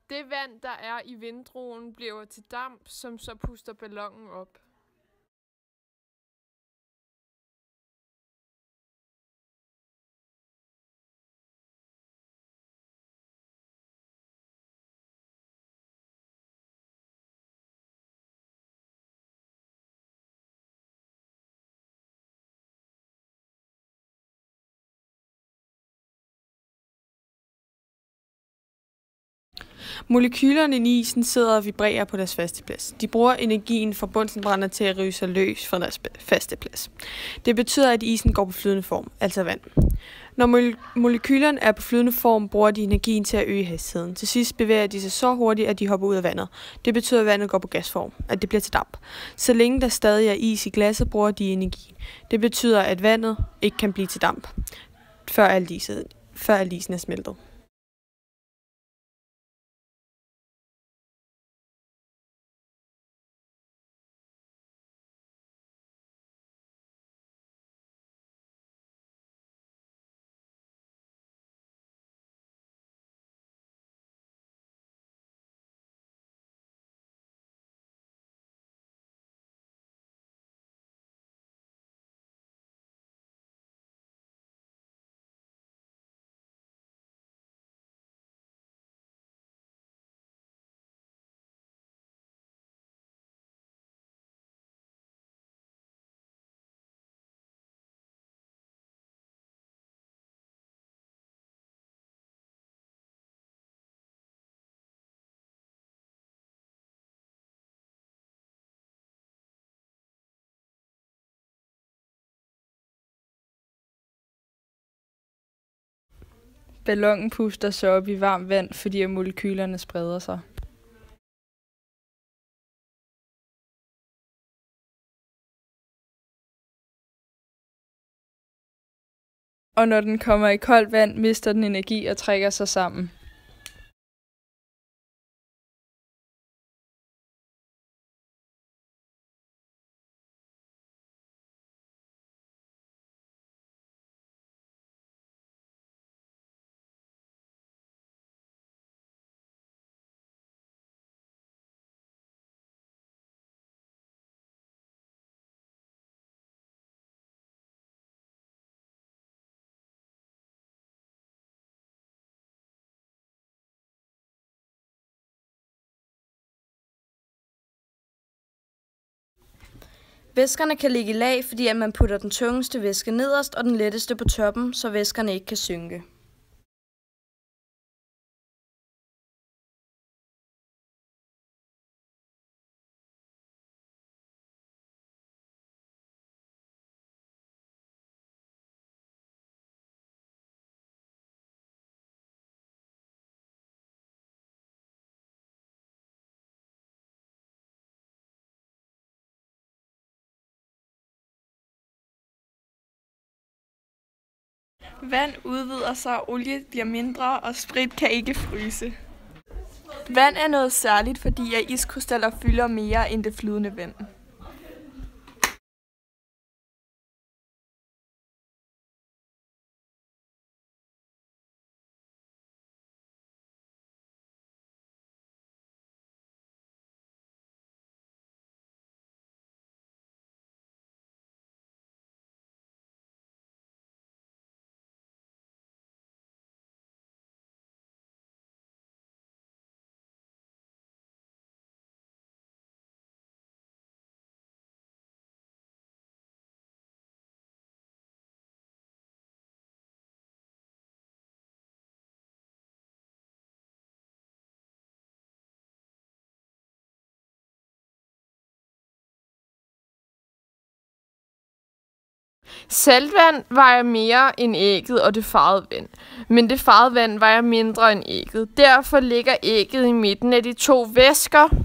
Det vand, der er i vinddruen, bliver til damp, som så puster ballonen op. Molekylerne i isen sidder og vibrerer på deres faste plads. De bruger energien fra bunsenbrænder til at rive sig løs fra deres faste plads. Det betyder, at isen går på flydende form, altså vand. Når molekylerne er på flydende form, bruger de energien til at øge hastigheden. Til sidst bevæger de sig så hurtigt, at de hopper ud af vandet. Det betyder, at vandet går på gasform, at det bliver til damp. Så længe der stadig er is i glasset, bruger de energien. Det betyder, at vandet ikke kan blive til damp, før al isen er smeltet. Ballonen puster så op i varmt vand, fordi molekylerne spreder sig. Og når den kommer i koldt vand, mister den energi og trækker sig sammen. Væskerne kan ligge i lag, fordi at man putter den tungeste væske nederst og den letteste på toppen, så væskerne ikke kan synke. Vand udvider sig, olie bliver mindre, og sprit kan ikke fryse. Vand er noget særligt, fordi at iskrystaller fylder mere end det flydende vand. Saltvand vejer mere end ægget og det farvede vand, men det farvede vand vejer mindre end ægget. Derfor ligger ægget i midten af de to væsker.